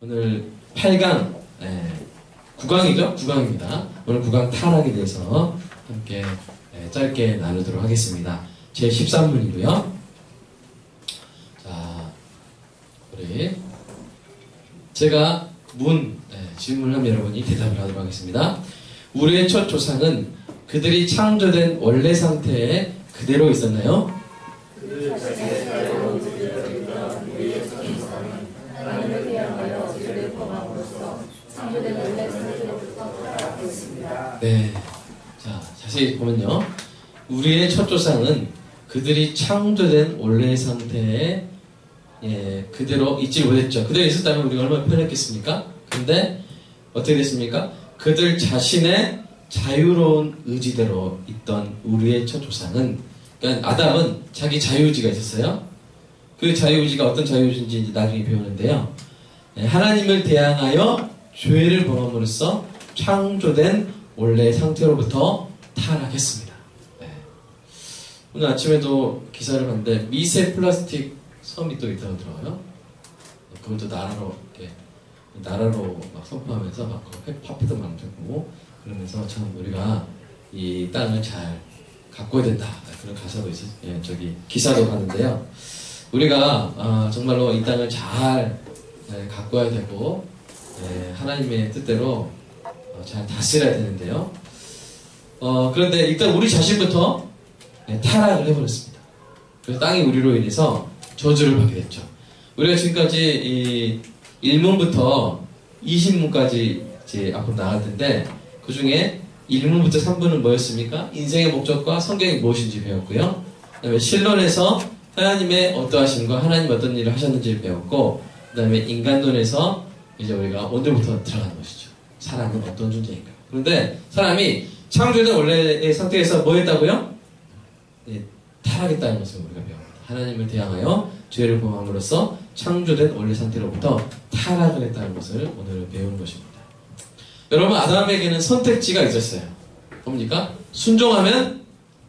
오늘 8강, 9강이죠? 9강입니다. 오늘 9강 타락에 대해서 함께 짧게 나누도록 하겠습니다. 제 13문이고요. 자, 우리 제가 질문을 하면 여러분이 대답을 하도록 하겠습니다. 우리의 첫 조상은 그들이 창조된 원래 상태에 그대로 있었나요? 네. 자, 자세히 보면요. 우리의 첫 조상은 그들이 창조된 원래 상태에 그대로 있지 못했죠. 그대로 있었다면 우리가 얼마나 편했겠습니까? 근데 어떻게 됐습니까? 그들 자신의 자유로운 의지대로 있던 우리의 첫 조상은, 그러니까 아담은 자기 자유의지가 있었어요. 그 자유의지가 어떤 자유의지인지 이제 나중에 배우는데요. 하나님을 대항하여 죄를 범함으로써 창조된 원래 상태로부터 타락했습니다. 오늘 아침에도 기사를 봤는데 미세 플라스틱 섬이 또 있다고 들어요. 그것도 나라로 막 선포하면서 막 파편도 만들고 그러면서 참 우리가 이 땅을 잘 가꿔야 된다, 그런 가사도 저기 기사도 봤는데요. 우리가 정말로 이 땅을 잘 가꿔야 되고 하나님의 뜻대로 잘 다스려야 되는데요. 그런데 일단 우리 자신부터 타락을 해버렸습니다. 그래서 땅이 우리로 인해서 저주를 받게 됐죠. 우리가 지금까지 이 1문부터 20문까지 이제 앞으로 나갈 텐데, 그 중에 1문부터 3문은 뭐였습니까? 인생의 목적과 성경이 무엇인지 배웠고요. 그 다음에 신론에서 하나님의 어떠하심과 하나님 어떤 일을 하셨는지를 배웠고, 그 다음에 인간론에서 이제 우리가 오늘부터 들어가는 것이죠. 사람은 어떤 존재인가. 그런데 사람이 창조된 원래의 상태에서 뭐 했다고요? 타락했다는 것을 우리가 배웁니다. 하나님을 대항하여 죄를 범함으로써 창조된 원래 상태로부터 타락을 했다는 것을 오늘 배우는 것입니다. 여러분, 아담에게는 선택지가 있었어요. 뭡니까? 순종하면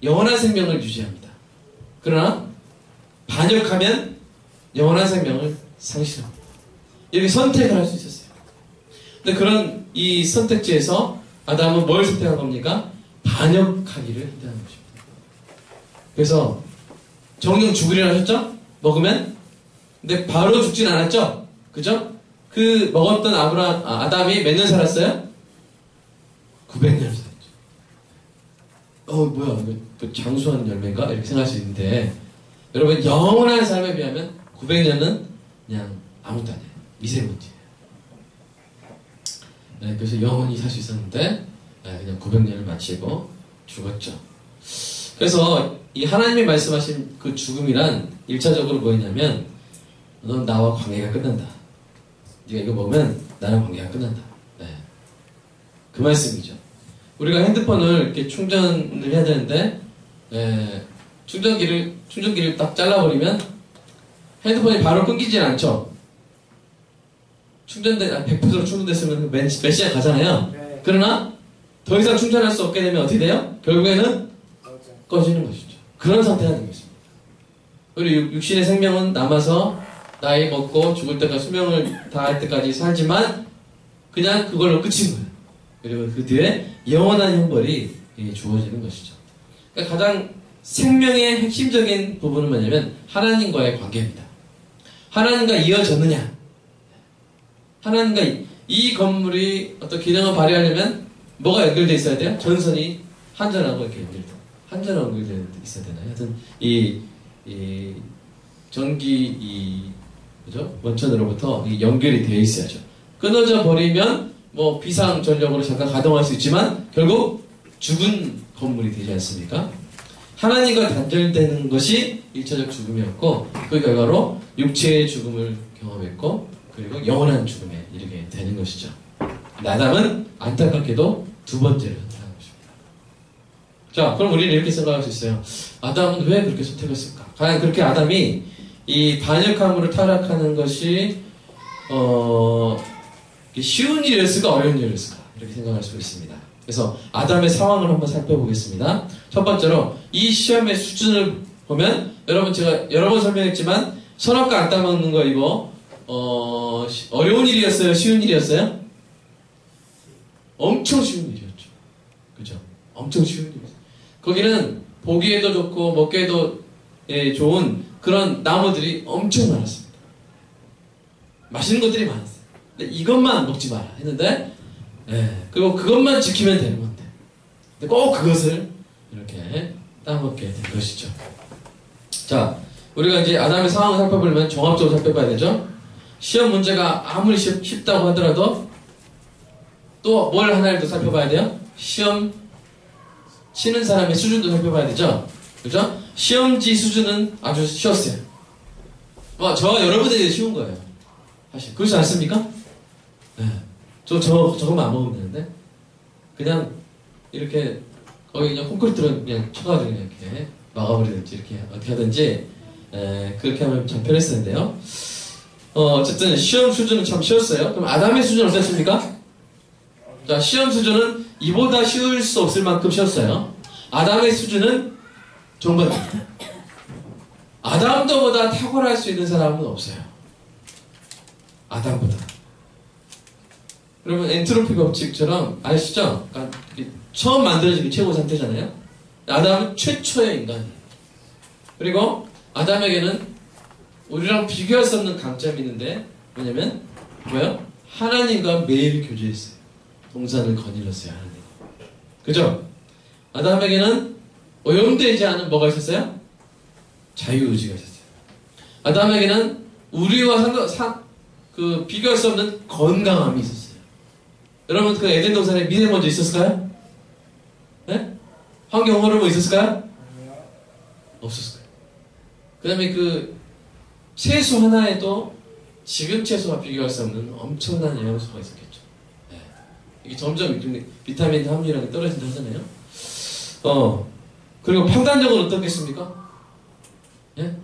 영원한 생명을 유지합니다. 그러나 반역하면 영원한 생명을 상실합니다. 이렇게 선택을 할 수 있었어요. 근데 그런 이 선택지에서 아담은 뭘 선택한 겁니까? 반역하기를 선택한 것입니다. 그래서 정령 죽으리라 하셨죠? 먹으면? 근데 바로 죽진 않았죠? 그죠? 그 먹었던 아담이 몇 년 살았어요? 900년 살았죠. 뭐야, 이거 장수한 열매인가? 이렇게 생각할 수 있는데, 여러분, 영원한 삶에 비하면 900년은 그냥 아무것도 아니에요. 미세먼지예요. 그래서 영원히 살 수 있었는데 그냥 900년을 마치고 죽었죠. 그래서 이 하나님이 말씀하신 그 죽음이란 1차적으로 뭐였냐면, 넌 나와 관계가 끝난다. 네가 이거 먹으면 나랑 관계가 끝난다. 그 말씀이죠. 우리가 핸드폰을 이렇게 충전을 해야 되는데 충전기를 딱 잘라버리면 핸드폰이 바로 끊기진 않죠. 100% 충전됐으면 몇 시간 가잖아요. 그러나 더 이상 충전할 수 없게 되면 어떻게 돼요? 결국에는 꺼지는 것이죠. 그런 상태가 된 것입니다. 우리 육신의 생명은 남아서 나이 먹고 죽을 때까지 수명을 다할 때까지 살지만 그냥 그걸로 끝인 거예요. 그리고 그 뒤에 영원한 형벌이 주어지는 것이죠. 그러니까 가장 생명의 핵심적인 부분은 뭐냐면 하나님과의 관계입니다. 하나님과 이어졌느냐? 하나님과 이 건물이 어떤 기능을 발휘하려면 뭐가 연결되어 있어야 돼요? 전선이 한전하고 이렇게 한전하고 연결되어 있어야 되나요? 하여튼 이 전기 그죠? 원천으로부터 연결이 되어 있어야죠. 끊어져 버리면 뭐 비상 전력으로 잠깐 가동할 수 있지만 결국 죽은 건물이 되지 않습니까? 하나님과 단절되는 것이 1차적 죽음이었고, 그 결과로 육체의 죽음을 경험했고, 그리고 영원한 죽음에 이르게 되는 것이죠. 아담은 안타깝게도 두 번째를 선택한 것입니다. 자, 그럼 우리는 이렇게 생각할 수 있어요. 아담은 왜 그렇게 선택했을까? 과연 그렇게 아담이 이 반역함으로 타락하는 것이 쉬운 일이었을까, 어려운 일이었을까? 이렇게 생각할 수 있습니다. 그래서 아담의 상황을 한번 살펴보겠습니다. 첫 번째로 이 시험의 수준을 보면, 여러분, 제가 여러 번 설명했지만 선악과 안 따먹는 거 이거 어려운 일이었어요? 쉬운 일이었어요? 엄청 쉬운 일이었죠. 그죠? 엄청 쉬운 일이었어요. 거기는 보기에도 좋고 먹기에도 좋은 그런 나무들이 엄청 많았습니다. 맛있는 것들이 많았어요. 근데 이것만 먹지 마라 했는데, 그리고 그것만 지키면 되는 건데, 근데 꼭 그것을 이렇게 따먹게 된 것이죠. 자, 우리가 이제 아담의 상황을 살펴보려면 종합적으로 살펴봐야 되죠. 시험 문제가 아무리 쉽다고 하더라도 또 뭘 하나를 더 살펴봐야 돼요? 시험 치는 사람의 수준도 살펴봐야 되죠. 그죠? 시험지 수준은 아주 쉬웠어요. 저와 여러분들이 쉬운 거예요. 사실 그렇지 않습니까? 네. 저것만 안 먹으면 되는데 그냥 이렇게 거기 그냥 콘크리트로 그냥 쳐가지고 그냥 이렇게 막아버리든지 이렇게 어떻게 하든지 그렇게 하면 참 편했을 텐데요. 어쨌든 시험 수준은 참 쉬웠어요. 그럼 아담의 수준은 어땠습니까? 자, 시험 수준은 이보다 쉬울 수 없을 만큼 쉬웠어요. 아담의 수준은 정반입니다. 아담도보다 탁월할 수 있는 사람은 없어요. 아담보다. 그러면 엔트로피 법칙처럼 아시죠? 그러니까 처음 만들어진 게 최고 상태잖아요. 아담은 최초의 인간이에요. 그리고 아담에게는 우리랑 비교할 수 없는 강점이 있는데 뭐냐면 뭐예요? 하나님과 매일 교제했어요. 동산을 거닐었어요. 하나님. 그죠? 아담에게는 오염되지 않은 뭐가 있었어요? 자유의지가 있었어요. 아담에게는 우리와 비교할 수 없는 건강함이 있었어요. 여러분 그 에덴 동산에 미생 먼저 있었을까요? 네? 환경 호르몬 있었을까요? 없었을 거예요. 그 다음에 그 채소 하나에도 지금 채소와 비교할 수 없는 엄청난 영양소가 있었겠죠. 네. 이게 점점 비타민 함유량이 떨어진다 하잖아요. 그리고 판단력은 어떻겠습니까? 예?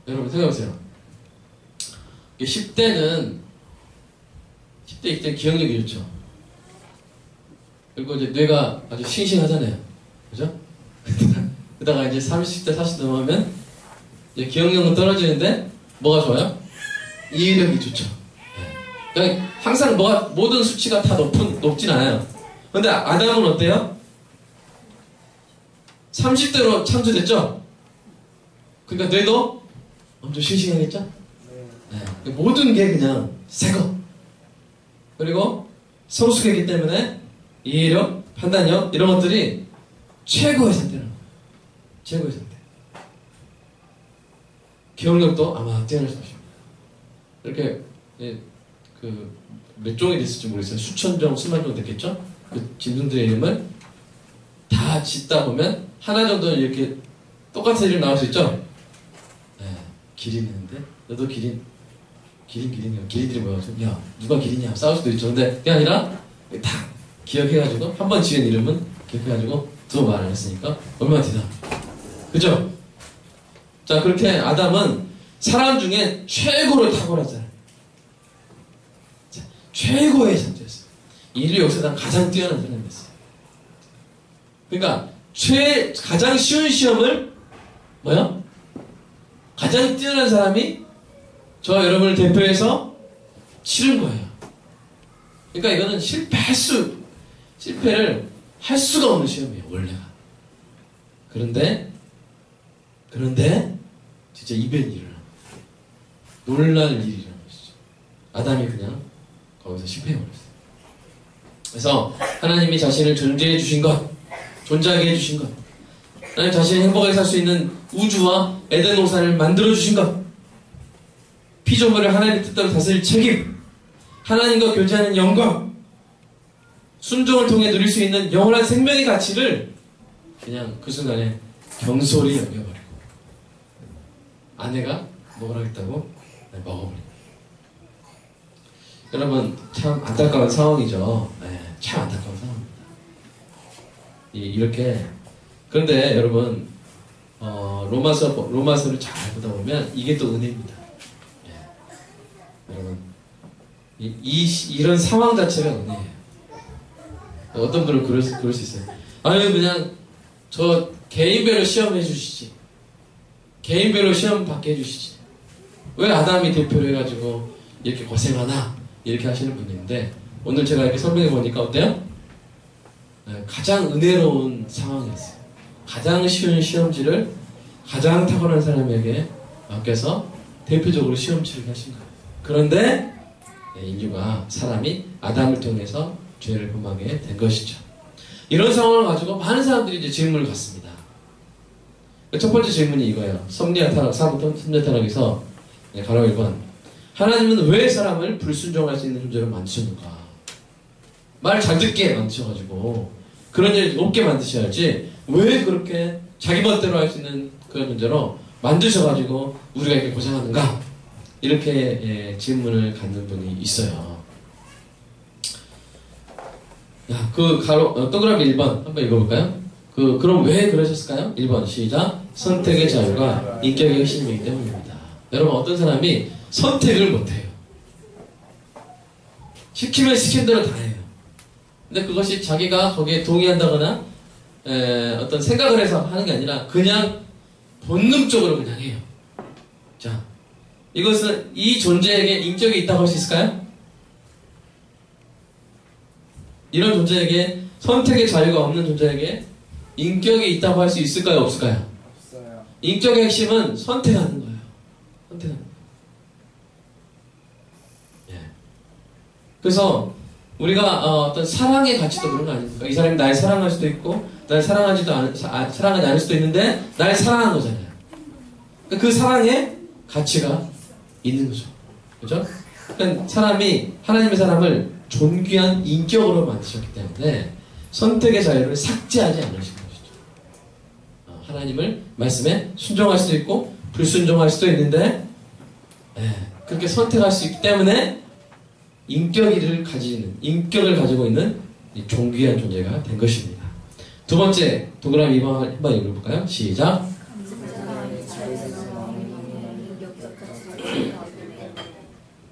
여러분 생각해보세요. 10대, 20대 기억력이 좋죠. 그리고 이제 뇌가 아주 싱싱하잖아요. 그죠? 그러다가 이제 30대, 40대 넘어가면 이제 기억력은 떨어지는데 뭐가 좋아요? 이해력이 좋죠. 그러니까 항상 모든 수치가 다 높진 않아요. 근데 아담은 어때요? 30대로 창조됐죠? 그러니까 뇌도 엄청 싱싱하겠죠? 네. 모든 게 그냥 새거. 그리고 성숙했기 때문에 이해력, 판단력 이런 것들이 최고의 상태라는 거예요. 최고의 상태. 기억력도 아마 뛰어날 것입니다. 이렇게 몇 종이 됐을지 모르겠어요. 수천 종, 수만 종 됐겠죠? 그 짐승들의 이름을 다 짓다 보면 하나 정도는 이렇게 똑같은 이름 나올 수 있죠? 네, 기린인데 너도 기린이야. 기린들이 모여가지고 야 누가 기린이야 싸울 수도 있죠. 근데 그게 아니라 다 기억해가지고 한 번 지은 이름은 기억해가지고 두 말 안 했으니까 얼마나 대단합니까? 그죠? 자, 그렇게 아담은 사람 중에 최고로 탁월하잖아요. 최고의 상태였어요. 인류 역사상 가장 뛰어난 사람이었어요. 그러니까 가장 쉬운 시험을 뭐야? 가장 뛰어난 사람이 저와 여러분을 대표해서 치른 거예요. 그러니까 이거는 실패를 할 수가 없는 시험이에요, 원래가. 그런데 진짜 이변이 일어납니다. 놀랄 일이 일어난 것이죠. 아담이 그냥 거기서 실패해버렸어요. 그래서 하나님이 자신을 존재해 주신 것, 존재하게 해주신 것, 하나님 자신이 행복하게 살 수 있는 우주와 에덴 동산을 만들어 주신 것, 피조물을 하나님의 뜻대로 다스릴 책임, 하나님과 교제하는 영광, 순종을 통해 누릴 수 있는 영원한 생명의 가치를 그냥 그 순간에 경솔히 여겨버리고 아내가 먹으라겠다고 먹어버리고. 여러분 참 안타까운 상황이죠. 네, 참 안타까운 상황입니다. 이렇게. 그런데 여러분 로마서를 잘 보다 보면 이게 또 은혜입니다. 네. 여러분 이런 상황 자체가 은혜예요. 어떤 분은 그럴 수 있어요. 아니 그냥 저 개인별로 시험해 주시지. 개인별로 시험 받게 해주시지. 왜 아담이 대표를 해가지고 이렇게 고생하나? 이렇게 하시는 분인데, 오늘 제가 이렇게 설명해 보니까 어때요? 가장 은혜로운 상황이었어요. 가장 쉬운 시험지를 가장 탁월한 사람에게 맡겨서 대표적으로 시험 치르게 하신 거예요. 그런데 인류가, 사람이 아담을 통해서 죄를 범하게 된 것이죠. 이런 상황을 가지고 많은 사람들이 이제 질문을 갖습니다. 첫 번째 질문이 이거예요. 섭리와 타락, 4부터 3절 타락에서 가로 1번. 하나님은 왜 사람을 불순종할 수 있는 존재로 만드셨는가? 말 잘 듣게 만드셔가지고 그런 일 없게 만드셔야지 왜 그렇게 자기 멋대로 할 수 있는 그런 존재로 만드셔가지고 우리가 이렇게 고생하는가? 이렇게 질문을 갖는 분이 있어요. 야, 동그라미 1번 한번 읽어볼까요? 그럼 왜 그러셨을까요? 1번 시작. 선택의 자유가 인격의 핵심이기 때문입니다. 여러분, 어떤 사람이 선택을 못해요. 시키면 시킨 대로 다 해요. 근데 그것이 자기가 거기에 동의한다거나 어떤 생각을 해서 하는 게 아니라 그냥 본능적으로 그냥 해요. 자, 이것은 이 존재에게 인격이 있다고 할 수 있을까요? 이런 존재에게, 선택의 자유가 없는 존재에게 인격이 있다고 할 수 있을까요? 없을까요? 없어요. 인격의 핵심은 선택하는 거예요. 선택하는 거예요. 예. 그래서 우리가 어떤 사랑의 가치도 그런 거 아닙니까? 이 사람이 날 사랑할 수도 있고 날 사랑하지 않을 수도 있는데 날 사랑한 거잖아요. 그 사랑에 가치가 있는 거죠. 그죠? 그러니까 하나님의 사람을 존귀한 인격으로 만드셨기 때문에 선택의 자유를 삭제하지 않으신 것이죠. 하나님을 말씀에 순종할 수도 있고 불순종할 수도 있는데 그렇게 선택할 수 있기 때문에 인격을 가지고 있는 이 존귀한 존재가 된 것입니다. 두 번째 동그라미 2번 한번 읽어볼까요? 시작.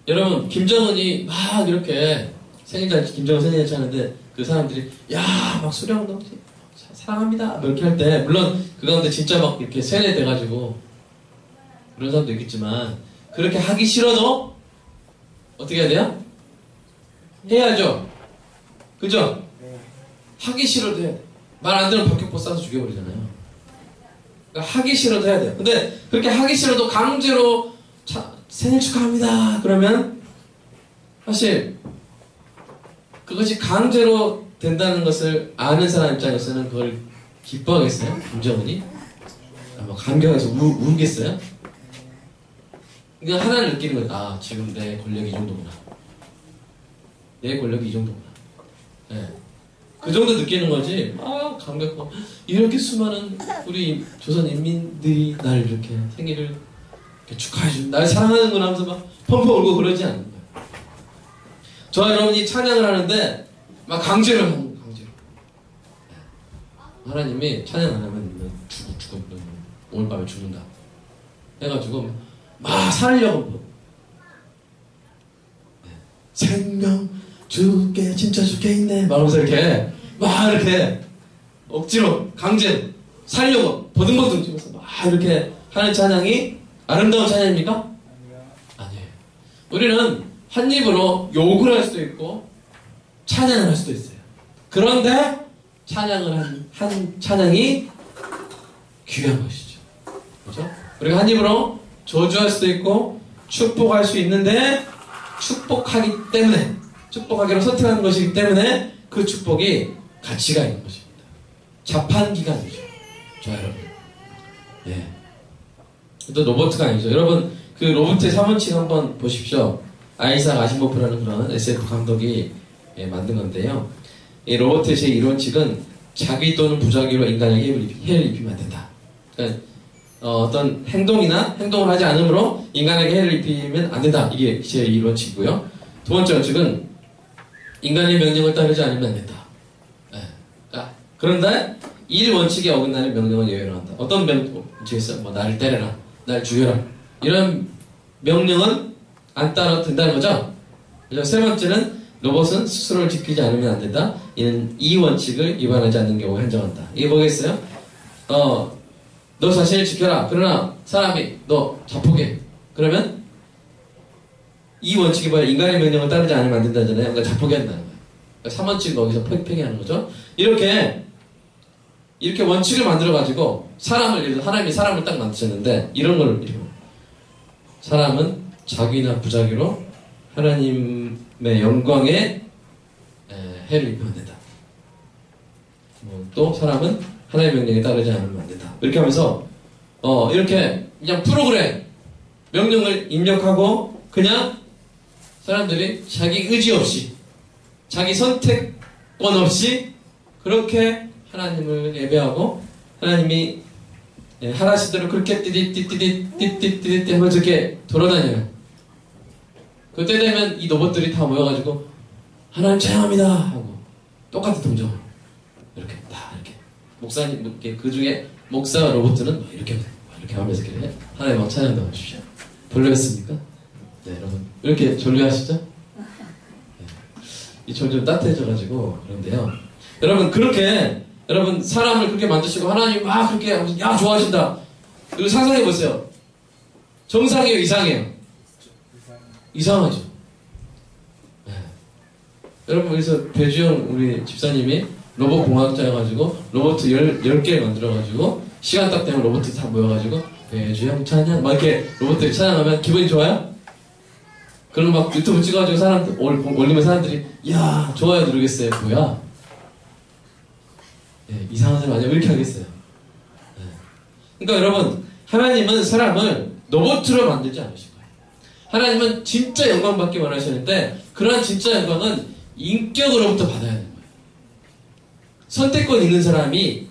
여러분, 김정은이 막 이렇게 김정은 생일잔치 하는데 그 사람들이 막 수령동 사랑합니다 이렇게 할 때, 물론 그 가운데 진짜 막 이렇게 세뇌돼가지고 그런 사람도 있겠지만, 그렇게 하기 싫어도 어떻게 해야 돼요? 해야죠. 그죠? 네. 하기 싫어도 해야 돼. 말 안 들으면 박격포 쏴서 죽여버리잖아요. 그러니까 하기 싫어도 해야 돼요. 근데 그렇게 하기 싫어도 강제로 생일 축하합니다 그러면 사실 그것이 강제로 된다는 것을 아는 사람 입장에서는 그걸 기뻐하겠어요? 김정은이? 감격해서 울겠어요? 그냥 하나를 느끼는 거예요. 지금 내 권력이 이 정도구나. 내 권력이 이 정도구나. 네. 그 정도 느끼는 거지. 감격하고 이렇게 수많은 우리 조선 인민들이 날 이렇게 생일을 이렇게 축하해주고 날 사랑하는구나 하면서 막 펑펑 울고 그러지 않는 거예요. 저와 여러분이 찬양을 하는데 막 강제로 하는 거예요. 강제로. 하나님이 찬양 안 하면 죽어 오늘 밤에 죽는다 해가지고 막 살려고 생명 죽게 진짜 죽게 있네 막 하면서 이렇게 억지로 강제로 살려고 버둥버둥 찍어서 막 이렇게 하는 찬양이 아름다운 찬양입니까? 아니에요. 우리는 한 입으로 욕을 할 수도 있고 찬양을 할 수도 있어요. 그런데 찬양을 한 찬양이 귀한 것이죠. 그렇죠? 우리가 한 입으로 저주할 수도 있고 축복할 수 있는데 축복하기로 선택하는 것이기 때문에 그 축복이 가치가 있는 것입니다. 자판기가 아니죠. 자, 여러분. 예. 또 로버트가 아니죠. 여러분, 그 로버트의 3원칙 한번 보십시오. 아이삭 아시모프라는 그런 SF 감독이 만든 건데요. 이 로버트의 제1원칙은 자기 또는 부자기로 인간에게 해를 입히면 안 된다. 그러니까 어떤 행동을 하지 않으므로 인간에게 해를 입히면 안 된다. 이게 제1원칙이고요. 두 번째 원칙은 인간의 명령을 따르지 않으면 안 된다. 그런데 1원칙에 어긋나는 명령은 예외로 한다. 어떤 원칙이 있어? 나를 때려라, 날 죽여라. 이런 명령은 안 따라도 된다는 거죠. 그래서 세 번째는 로봇은 스스로를 지키지 않으면 안 된다. 이는 이 원칙을 위반하지 않는 경우에 한정한다. 이게 뭐겠어요? 너 자신을 지켜라. 그러나 사람이 너 자폭해. 그러면 이 원칙이 뭐야? 인간의 명령을 따르지 않으면 안 된다잖아요. 그러니까 자포기한다는 거예요. 그러니까 3원칙 거기서 폐기하는 거죠. 이렇게 원칙을 만들어가지고 예를 들어 하나님이 사람을 딱 만드셨는데 이런 걸 사람은 자기나 부자기로 하나님의 영광에 해를 입으면 안 된다. 또 사람은 하나님의 명령에 따르지 않으면 안 된다. 이렇게 하면서 이렇게 그냥 프로그램 명령을 입력하고 그냥 사람들이 자기 의지 없이 자기 선택권 없이 그렇게 하나님을 예배하고 하나님이 하라신 대로 그렇게 띠띠띠띠띠띠띠띠 하면서 이렇게 돌아다녀요. 그때 되면 이 로봇들이 다 모여가지고 하나님 찬양합니다 하고 똑같은 동작으로 이렇게 목사님 그 중에 목사 로봇들은 이렇게 하면서 이렇게 하나님 막 찬양도 하십시오. 졸려했습니까? 네, 여러분 이렇게 졸려하시죠? 네. 이 점점 따뜻해져가지고 그런데요. 여러분 사람을 그렇게 만드시고 하나님 막 그렇게 야 좋아하신다. 그리고 상상해 보세요. 정상이에요, 이상해요? 이상하죠. 네. 여러분 그래서 배주영 우리 집사님이 로봇 공학자여가지고 로봇 10개 만들어가지고 시간 딱 되면 로봇들이 다 모여가지고 배주영 찬양 막 이렇게 로봇들이 찬양하면 기분이 좋아요? 그럼 막 유튜브 찍어가지고 사람들 올리면 사람들이 야 좋아요 누르겠어요. 뭐야? 네, 이상한 사람 아니야? 왜 이렇게 하겠어요? 네. 그러니까 여러분 하나님은 사람을 로봇으로 만들지 않으신 거예요. 하나님은 진짜 영광 받기 원하시는데 그러한 진짜 영광은 인격으로부터 받아야 되는 거예요. 선택권 있는 사람이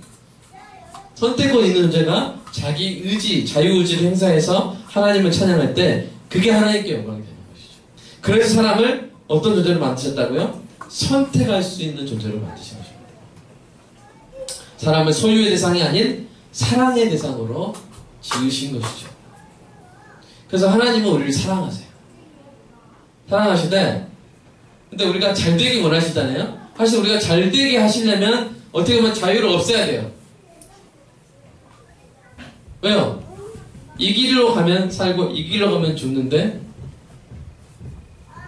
선택권 있는 존재가 자기 의지, 자유의지를 행사해서 하나님을 찬양할 때 그게 하나님께 영광이 되는 것이죠. 그래서 사람을 어떤 존재로 만드셨다고요? 선택할 수 있는 존재로 만드신 것입니다. 사람을 소유의 대상이 아닌 사랑의 대상으로 지으신 것이죠. 그래서 하나님은 우리를 사랑하세요. 사랑하시되 근데 우리가 잘되기 원하시잖아요. 사실 우리가 잘되게 하시려면 어떻게 보면 자유를 없애야 돼요. 왜요? 이 길로 가면 살고 이 길로 가면 죽는데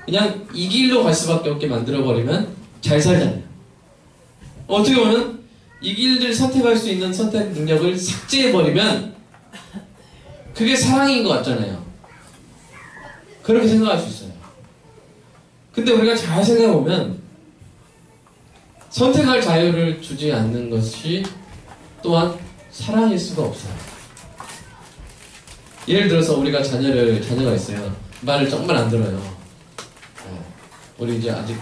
그냥 이 길로 갈 수밖에 없게 만들어버리면 잘 살잖아요. 어떻게 보면 이 길을 선택할 수 있는 선택 능력을 삭제해버리면 그게 사랑인 것 같잖아요. 그렇게 생각할 수 있어요. 근데 우리가 잘 생각해보면 선택할 자유를 주지 않는 것이 또한 사랑일 수가 없어요. 예를 들어서 우리가 자녀가 있어요. 말을 정말 안 들어요. 우리 이제 아직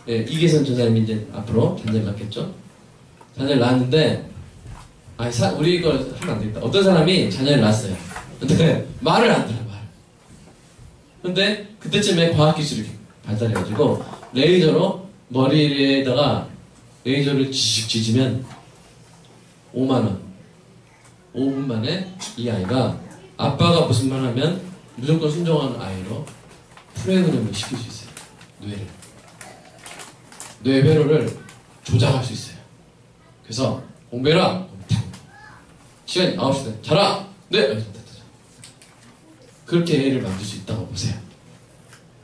이계선 전사님이 이제 앞으로 자녀를 낳겠죠? 자녀를 낳았는데 우리 이거 하면 안 되겠다. 어떤 사람이 자녀를 낳았어요. 근데 말을 안 들어요. 근데 그때쯤에 과학기술이 발달해가지고 레이저로 머리에다가 레이저를 지직 지지면 5만원 5분 만에 이 아이가 아빠가 무슨 말 하면 무조건 순종하는 아이로 프로그램을 시킬 수 있어요. 뇌 회로를 조작할 수 있어요. 그래서 공부해라 시간이 9시대 자라 네 그렇게 애를 만들 수 있다고 보세요.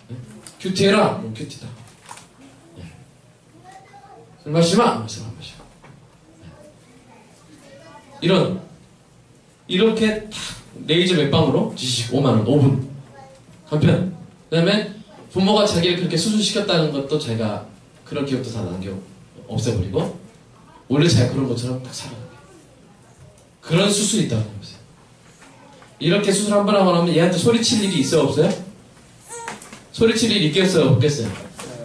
네? 큐티해라 그럼 큐티다. 네. 술 마시마 술 안 마시마. 네. 이렇게 딱 레이저 몇 방으로 지식 5만원 5분 한편. 그 다음에 부모가 자기를 그렇게 수술시켰다는 것도 자기가 그런 기억도 다 없애버리고 원래 자기가 그런 것처럼 딱 살아가게. 그런 수술이 있다고 보세요. 이렇게 수술 한 번 하고 나면 얘한테 소리칠 일이 있어요 없어요? 소리칠 일이 있겠어요 없겠어요?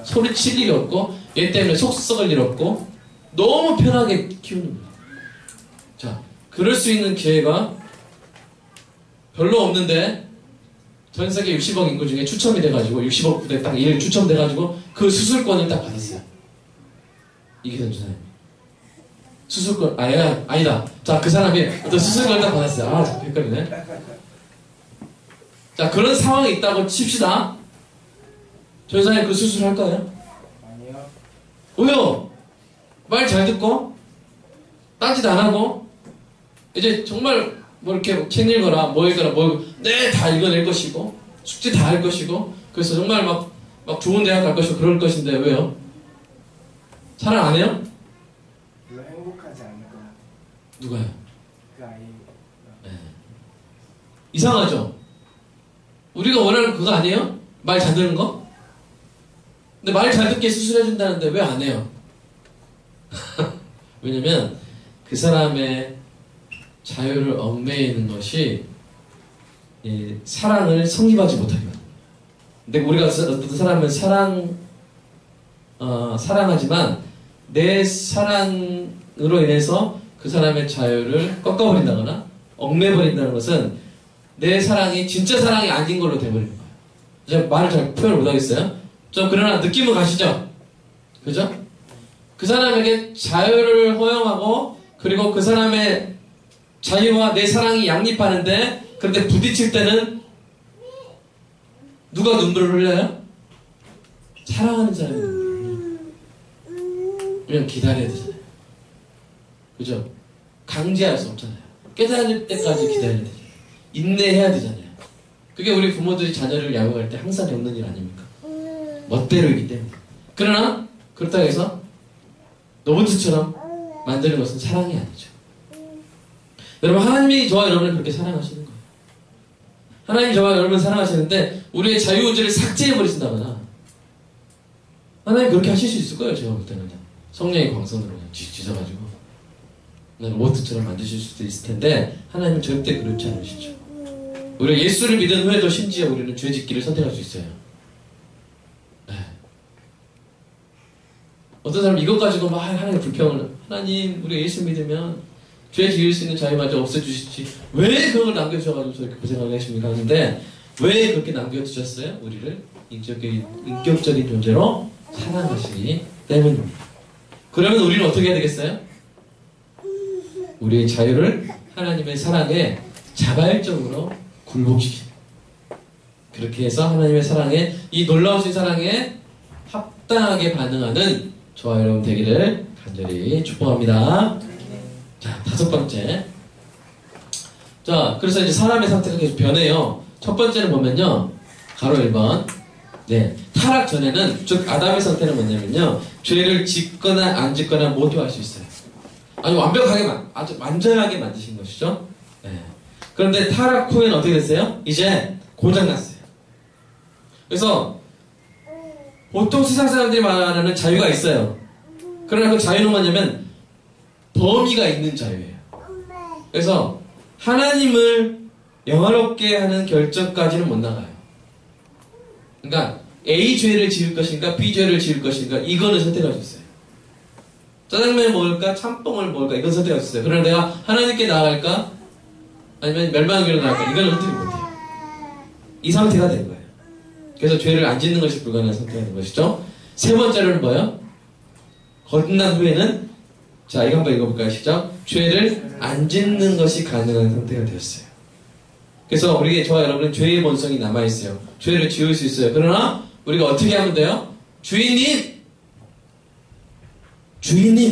소리칠 일이 없고 얘 때문에 속 썩을 일 없고 너무 편하게 키우는 거예요. 자, 그럴 수 있는 기회가 별로 없는데 전 세계 60억 인구 중에 추첨이 돼가지고 60억 부대 딱 일 추첨돼가지고 그 수술권을 딱 받았어요. 이기선 주사님 수술권 아니다. 자, 그 사람이 어떤 수술권을 딱 받았어요. 자꾸 헷갈리네. 자, 그런 상황이 있다고 칩시다. 저 여사님 그 수술 할까요? 아니요. 왜요? 말 잘 듣고 딴짓 안 하고 이제 정말 뭐 이렇게 책 읽어라 뭐 읽어라 뭐 네 다 읽어낼 것이고 숙제 다 할 것이고, 그래서 정말 막 좋은 대학 갈 것이고 그럴 것인데 왜요? 사랑 안 해요? 별로 행복하지 않을 것 같아요. 누가요? 그 아이. 네. 이상하죠? 우리가 원하는 그거 아니에요? 말 잘 듣는 거? 근데 말 잘 듣게 수술해준다는데 왜 안 해요? 왜냐면 그 사람의 자유를 얽매이는 것이 사랑을 성립하지 못하게. 근데 우리가 어떤 사람을 사랑하지만 내 사랑으로 인해서 그 사람의 자유를 꺾어버린다거나 얽매버린다는 것은 내 사랑이 진짜 사랑이 아닌 걸로 돼버리는 거예요. 제가 말을 잘 표현을 못하겠어요? 좀 그러나 느낌은 가시죠? 그죠? 그 사람에게 자유를 허용하고 그리고 그 사람의 자유와 내 사랑이 양립하는데 그런데 부딪힐 때는 누가 눈물을 흘려요? 사랑하는 사람이 눈물을 흘려요. 그냥 기다려야 되잖아요. 그죠? 강제할 수 없잖아요. 깨달을 때까지 기다려야 되잖아요. 인내해야 되잖아요. 그게 우리 부모들이 자녀를 양육할 때 항상 겪는 일 아닙니까? 멋대로이기 때문에. 그러나 그렇다고 해서 로봇처럼 만드는 것은 사랑이 아니죠. 여러분, 하나님이 저와 여러분을 그렇게 사랑하시는 거예요. 하나님이 저와 여러분을 사랑하시는데 우리의 자유의지를 삭제해버리신다거나 하나님 그렇게 하실 수 있을 거예요. 제가 볼 때는 성령의 광선으로 그냥 쥐져가지고 로봇처럼 만드실 수도 있을 텐데 하나님은 절대 그렇지 않으시죠. 우리가 예수를 믿은 후에도 심지어 우리는 죄 짓기를 선택할 수 있어요. 네. 어떤 사람은 이것 가지고 막 하나님 불평을 하나님 우리가 예수 믿으면 죄 지을 수 있는 자유마저 없애주시지 왜 그걸 남겨주셔가지고 저렇게 고생하게 하십니까? 하는데 왜 그렇게 남겨주셨어요? 우리를 인격적인 존재로 사랑하시기 때문입니다. 그러면 우리는 어떻게 해야 되겠어요? 우리의 자유를 하나님의 사랑에 자발적으로 굴복시키는 그렇게 해서 하나님의 사랑에 이 놀라우신 사랑에 합당하게 반응하는 저와 여러분 되기를 간절히 축복합니다. 자, 다섯 번째. 자, 그래서 이제 사람의 상태가 계속 변해요. 첫 번째는 보면요. 가로 1번. 네. 타락 전에는, 즉, 아담의 상태는 뭐냐면요. 죄를 짓거나 안 짓거나 모두 할 수 있어요. 아주 완벽하게, 아주 완전하게 만드신 것이죠. 네. 그런데 타락 후에는 어떻게 됐어요? 이제 고장났어요. 그래서, 보통 세상 사람들이 말하는 자유가 있어요. 그러나 그 자유는 뭐냐면, 범위가 있는 자유예요. 그래서 하나님을 영화롭게 하는 결정까지는 못 나가요. 그러니까 A 죄를 지을 것인가 B 죄를 지을 것인가 이거는 선택할 수 있어요. 짜장면을 먹을까 참뽕을 먹을까 이건 선택할 수 있어요. 그러나 내가 하나님께 나아갈까 아니면 멸망의 길로 나아갈까 이건 선택을 못해요. 이 상태가 된 거예요. 그래서 죄를 안 짓는 것이 불가능한 상태가 된 것이죠. 세 번째로는 뭐예요? 거듭난 후에는 자, 이거 한번 읽어볼까요? 시작. 죄를 안 짓는 것이 가능한 상태가 되었어요. 그래서 우리에게 저와 여러분은 죄의 본성이 남아있어요. 죄를 지을 수 있어요. 그러나 우리가 어떻게 하면 돼요? 주인님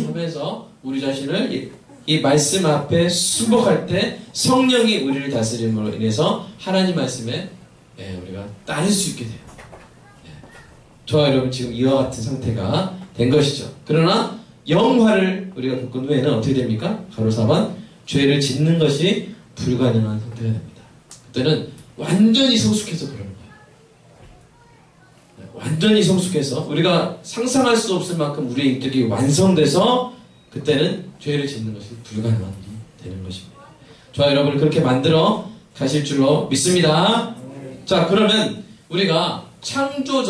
하면서 우리 자신을 이 말씀 앞에 순복할 때 성령이 우리를 다스림으로 인해서 하나님 말씀에 우리가 따를 수 있게 돼요. 저와 여러분 지금 이와 같은 상태가 된 것이죠. 그러나 영화를 우리가 겪은 후에는 어떻게 됩니까? 가로 4번 죄를 짓는 것이 불가능한 상태가 됩니다. 그때는 완전히 성숙해서 그러는 거예요. 완전히 성숙해서 우리가 상상할 수 없을 만큼 우리의 인격이 완성돼서 그때는 죄를 짓는 것이 불가능한 일이 되는 것입니다. 저와 여러분을 그렇게 만들어 가실 줄로 믿습니다. 자, 그러면 우리가 창조로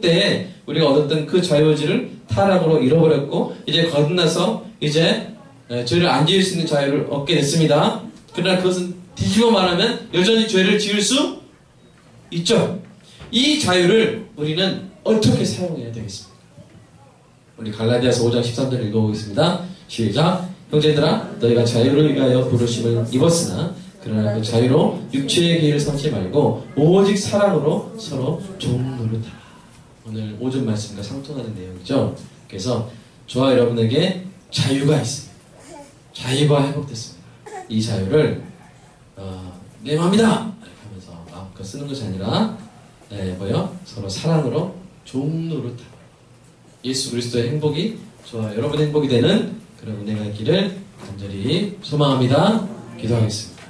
때 우리가 얻었던 그 자유의지를 타락으로 잃어버렸고 이제 거듭나서 이제 죄를 안 지을 수 있는 자유를 얻게 됐습니다. 그러나 그것은 뒤집어 말하면 여전히 죄를 지을 수 있죠. 이 자유를 우리는 어떻게 사용해야 되겠습니까? 우리 갈라디아서 5장 13절을 읽어보겠습니다. 시작. 형제들아 너희가 자유를 위하여 부르심을 입었으나 그러나 그 자유로 육체의 기회를 삼지 말고 오직 사랑으로 서로 종노릇하라. 오늘 오전 말씀과 상통하는 내용이죠. 그래서 저와 여러분에게 자유가 있습니다. 자유가 회복됐습니다. 이 자유를 내 맘이다! 이렇게 하면서 그거 쓰는 것이 아니라 뭐요? 서로 사랑으로 종노릇하고 예수 그리스도의 행복이 저와 여러분 행복이 되는 그런 은혜가 있기를 간절히 소망합니다. 기도하겠습니다.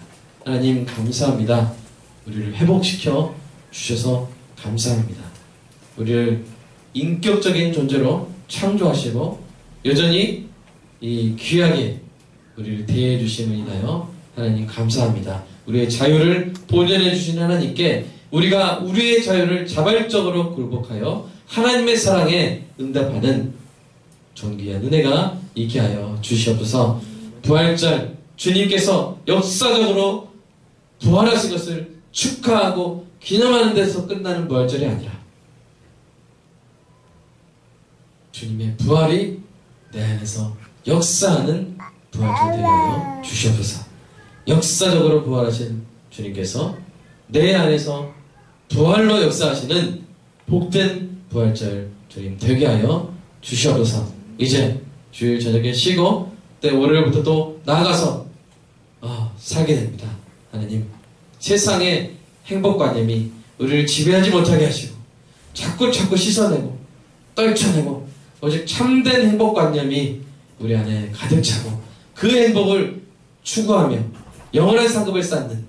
하나님 감사합니다. 우리를 회복시켜 주셔서 감사합니다. 우리를 인격적인 존재로 창조하시고 여전히 이 귀하게 우리를 대해 주심을 인하여 하나님 감사합니다. 우리의 자유를 보존해 주신 하나님께 우리가 우리의 자유를 자발적으로 굴복하여 하나님의 사랑에 응답하는 존귀한 은혜가 있게 하여 주시옵소서. 부활절 주님께서 역사적으로 부활하신 것을 축하하고 기념하는 데서 끝나는 부활절이 아니라 주님의 부활이 내 안에서 역사하는 부활절 되게 하여 주시옵소서. 역사적으로 부활하신 주님께서 내 안에서 부활로 역사하시는 복된 부활절 주님 되게 하여 주시옵소서. 이제 주일 저녁에 쉬고 때 월요일부터 또 나가서 살게 됩니다. 하나님 세상의 행복관념이 우리를 지배하지 못하게 하시고 자꾸 씻어내고 떨쳐내고 오직 참된 행복관념이 우리 안에 가득 차고 그 행복을 추구하며 영원한 상급을 쌓는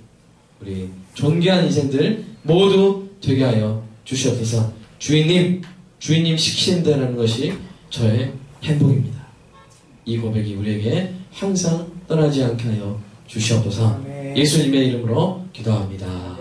우리 존귀한 인생들 모두 되게 하여 주시옵소서. 주인님 시키는 대로 하는 것이 저의 행복입니다. 이 고백이 우리에게 항상 떠나지 않게 하여 주시옵소서. 예수님의 이름으로 기도합니다.